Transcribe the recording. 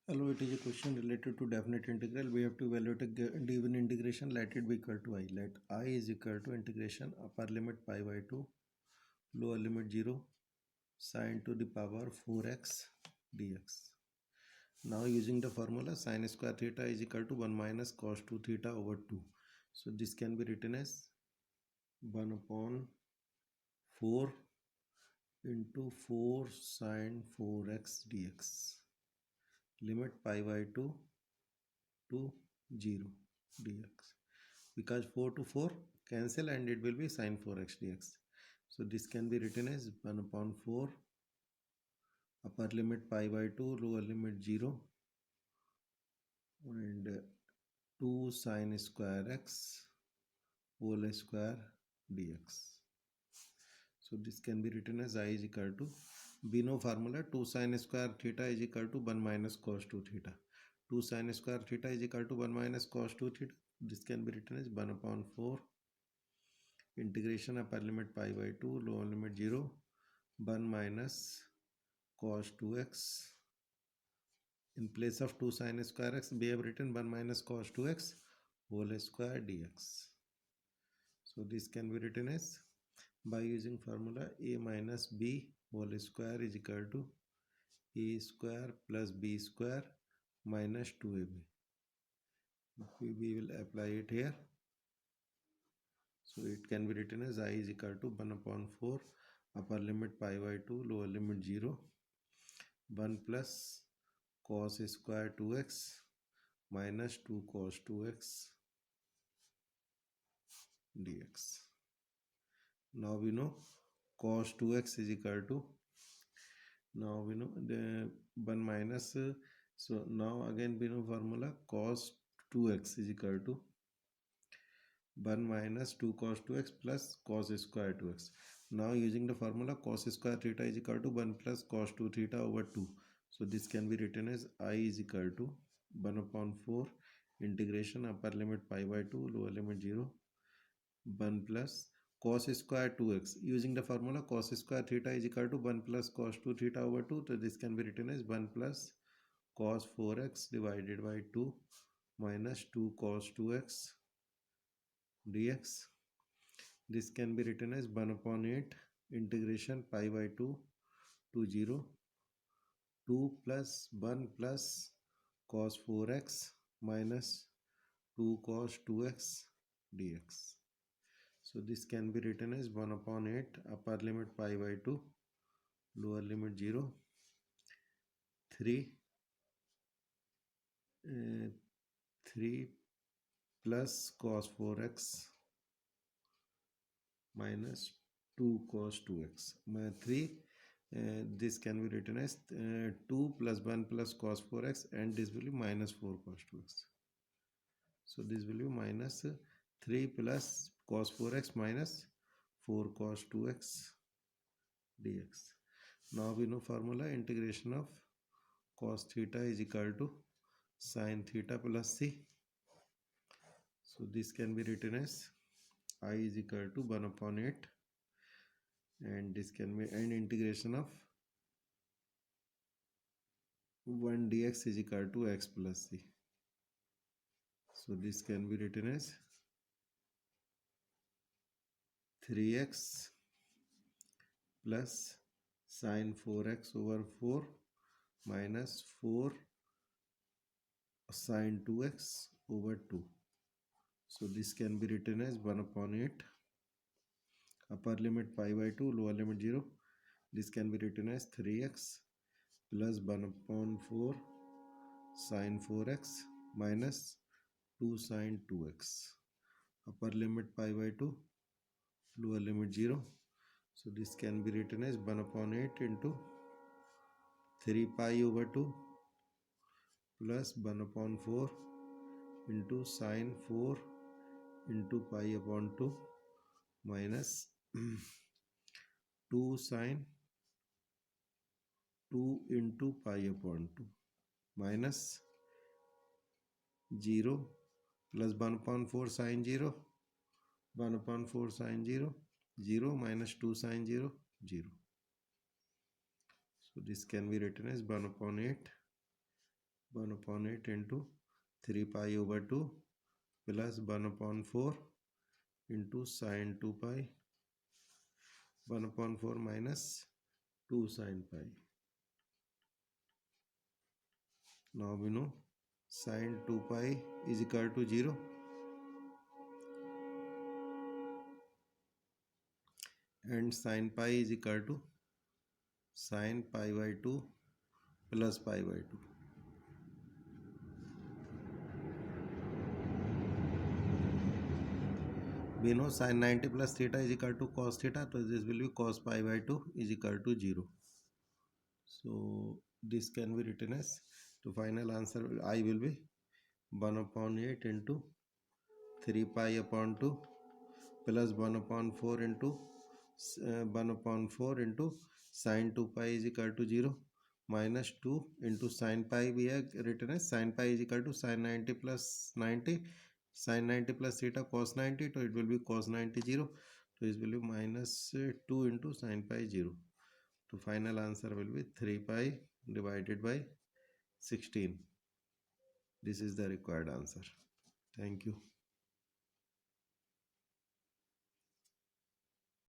Hello, it is a question related to definite integral. We have to evaluate a given integration. Let it be equal to I. Let I is equal to integration upper limit pi by 2, lower limit 0, sine to the power 4x dx. Now using the formula sine square theta is equal to 1 minus cos 2 theta over 2. So this can be written as 1 upon 4 into 4 sine 4x dx. Limit pi by 2 to 0 dx, because 4 to 4 cancel and it will be sine 4x dx. So this can be written as 1 upon 4 upper limit pi by 2, lower limit 0, and 2 sine square x whole square dx. So this can be written as I is equal to, we know formula 2 sine square theta is equal to 1 minus cos 2 theta. 2 sine square theta is equal to 1 minus cos 2 theta. This can be written as 1 upon 4 integration upper limit pi by 2, lower limit 0, 1 minus cos 2x. In place of 2 sine square x, we have written 1 minus cos 2x whole square dx. So this can be written as, by using formula a minus b whole square is equal to a square plus b square minus 2ab. We will apply it here. So it can be written as I is equal to 1 upon 4 upper limit pi by 2, lower limit 0, 1 plus cos square 2x minus 2 cos 2x dx. Now we know cos 2x is equal to, now we know the 1 minus, so now again we know formula cos 2x is equal to 1 minus 2 cos 2x plus cos square 2x. Now using the formula cos square theta is equal to 1 plus cos 2 theta over 2. So this can be written as I is equal to 1 upon 4 integration upper limit pi by 2, lower limit 0, 1 plus cos square 2x. Using the formula cos square theta is equal to 1 plus cos 2 theta over 2. So this can be written as 1 plus cos 4x divided by 2 minus 2 cos 2x dx. This can be written as 1 upon 8 integration pi by 2 to 0, 2 plus 1 plus cos 4x minus 2 cos 2x dx. So this can be written as 1 upon 8 upper limit pi by 2, lower limit 0, 3 3 plus cos 4x minus 2 cos 2x. 3 this can be written as 2 plus 1 plus cos 4x, and this will be minus 4 cos 2x. So this will be minus 3 plus cos 4x minus 4 cos 2x dx. Now we know formula integration of cos theta is equal to sin theta plus c. So this can be written as I is equal to 1 upon 8, and this can be an integration of 1 dx is equal to x plus c. So this can be written as 3x plus sine 4x over 4 minus 4 sine 2x over 2. So this can be written as 1 upon 8 upper limit pi by 2, lower limit 0. This can be written as 3x plus 1 upon 4 sine 4x minus 2 sine 2x. Upper limit pi by 2, lower limit 0. So this can be written as 1 upon 8 into 3 pi over 2 plus 1 upon 4 into sine 4 into pi upon 2 minus 2 sine 2 into pi upon 2 minus 0 plus 1 upon 4 sine 0, 1 upon 4 sine 0, 0 minus 2 sine 0, 0. So this can be written as 1 upon 8 1 upon 8 into 3 pi over 2 plus 1 upon 4 into sine 2 pi, 1 upon 4 minus 2 sine pi. Now we know sine 2 pi is equal to 0 and sine pi is equal to sine pi by 2 plus pi by 2. We know sine 90 plus theta is equal to cos theta, so this will be cos pi by 2 is equal to 0. So this can be written as, the final answer I will be 1 upon 8 into 3 pi upon 2 plus 1 upon 4 into 1 upon 4 into sine 2 pi is equal to 0 minus 2 into sine pi we have written as sine pi is equal to sine 90 plus 90, sine 90 plus theta cos 90, so it will be cos 90 0, so this will be minus 2 into sine pi 0. So final answer will be 3 pi divided by 16. This is the required answer. Thank you.